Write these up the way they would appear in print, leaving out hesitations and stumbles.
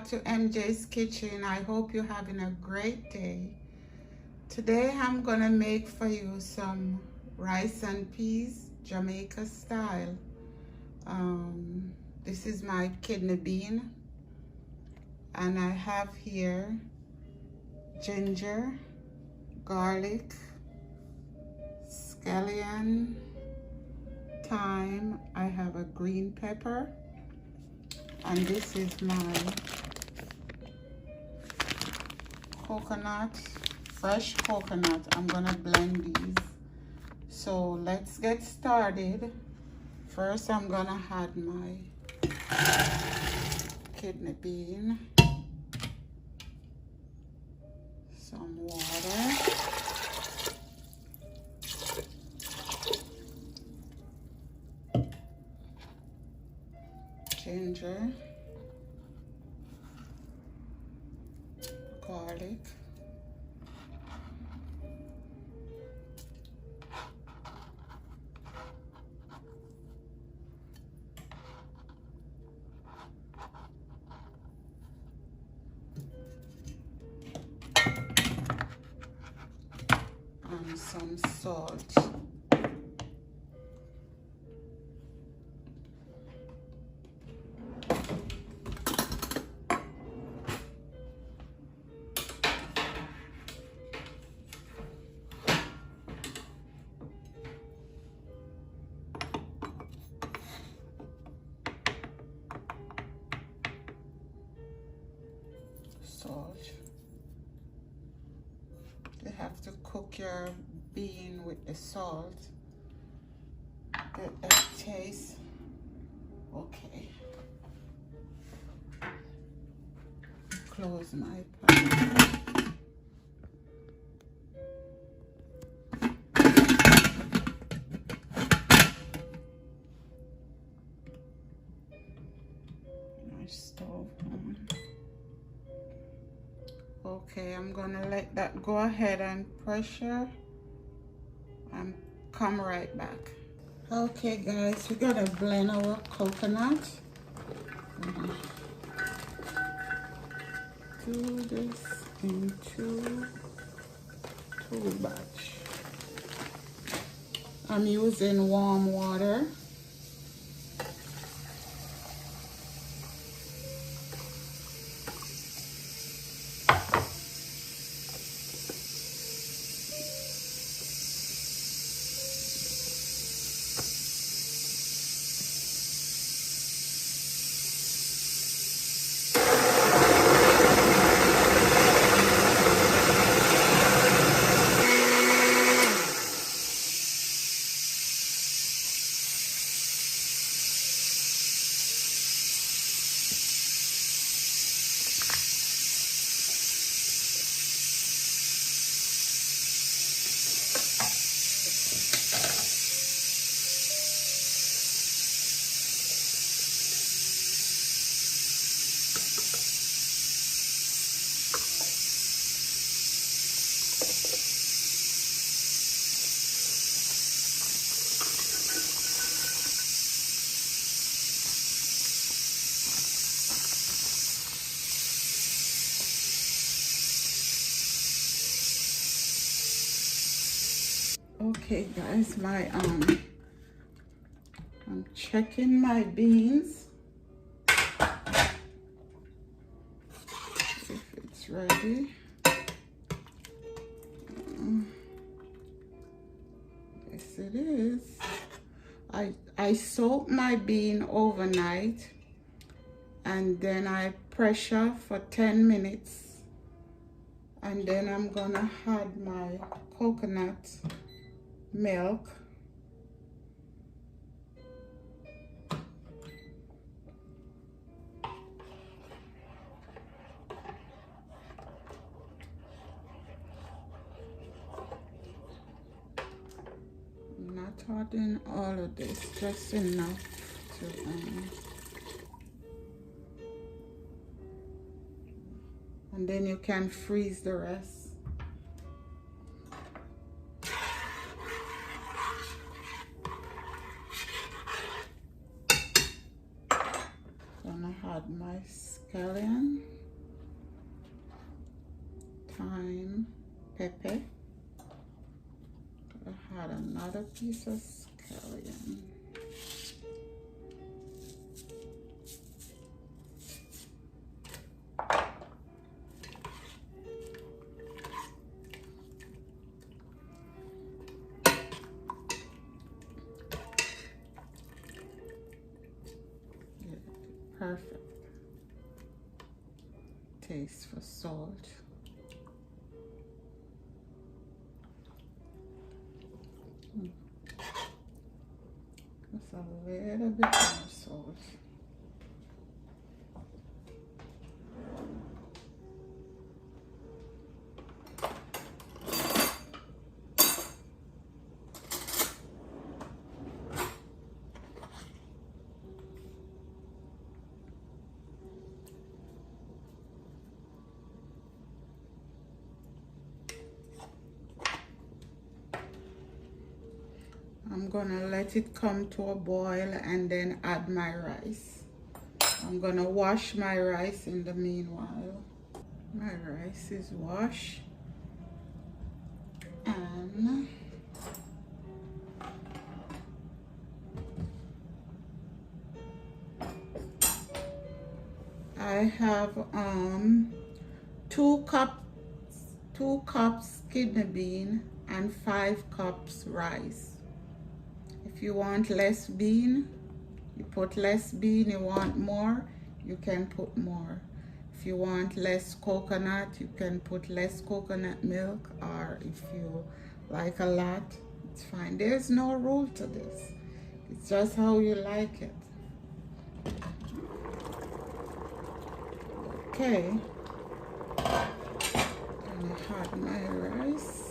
to MJ's Kitchen. I hope you're having a great day. Today I'm gonna make for you some rice and peas, Jamaica style. This is my kidney bean, and I have here ginger, garlic, scallion, thyme. I have a green pepper, and this is my coconut, fresh coconut. I'm gonna blend these. So let's get started. First I'm gonna add my kidney bean, some water, ginger, garlic, and some salt. Salt. You have to cook your bean with the salt. Get that taste. Okay. Close my pan. My stove on. Okay, I'm gonna let that go ahead and pressure and come right back. Okay guys, we're gonna blend our coconut. Do this into two batch. I'm using warm water. Okay guys, I'm checking my beans if it's ready. Yes it is. I soak my bean overnight, and then I pressure for 10 minutes, and then I'm gonna add my coconut milk. I'm not adding all of this, just enough to and then you can freeze the rest. Gonna add my scallion. thyme, pepper. I had another piece of scallion. Perfect taste for salt. Just a little bit more salt. I'm gonna let it come to a boil and then add my rice. I'm gonna wash my rice in the meanwhile. My rice is washed and I have 2 cups kidney bean and 5 cups rice. If you want less bean, you put less bean. You want more, you can put more. If you want less coconut, you can put less coconut milk, or if you like a lot, it's fine. There's no rule to this. It's just how you like it. Okay. And I had my rice.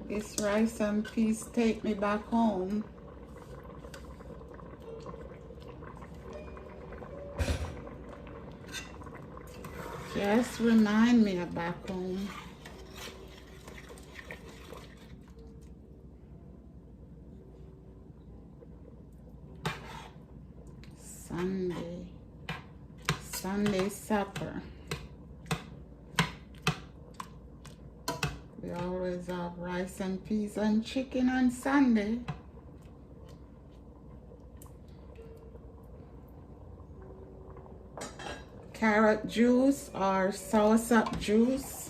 This rice and peas take me back home. Just remind me of back home. Sunday supper. We always have rice and peas and chicken on Sunday. Carrot juice or soursop juice.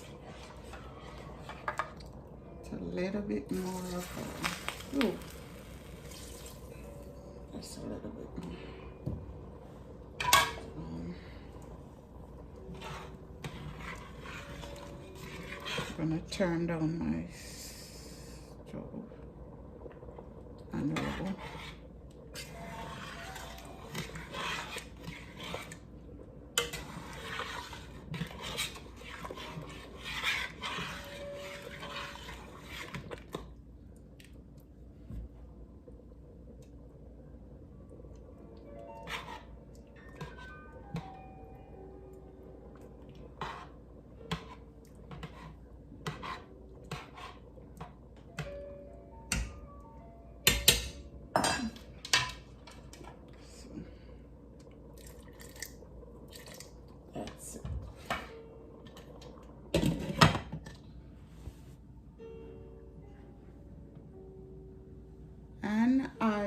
It's a little bit more of a, ooh, just a little bit more. I'm gonna turn down my stove and oven.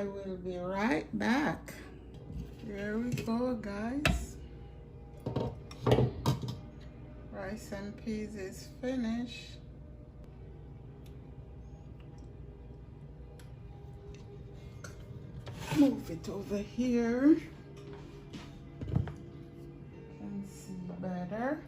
will be right back. Here we go, guys. Rice and peas is finished. Move it over here. Can see better.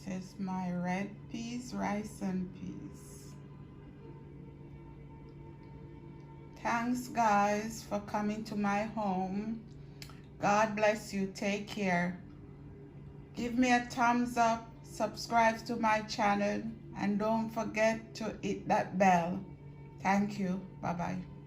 This is my red peas, rice and peas. Thanks, guys, for coming to my home. God bless you. Take care. Give me a thumbs up, subscribe to my channel, and don't forget to hit that bell. Thank you. Bye-bye.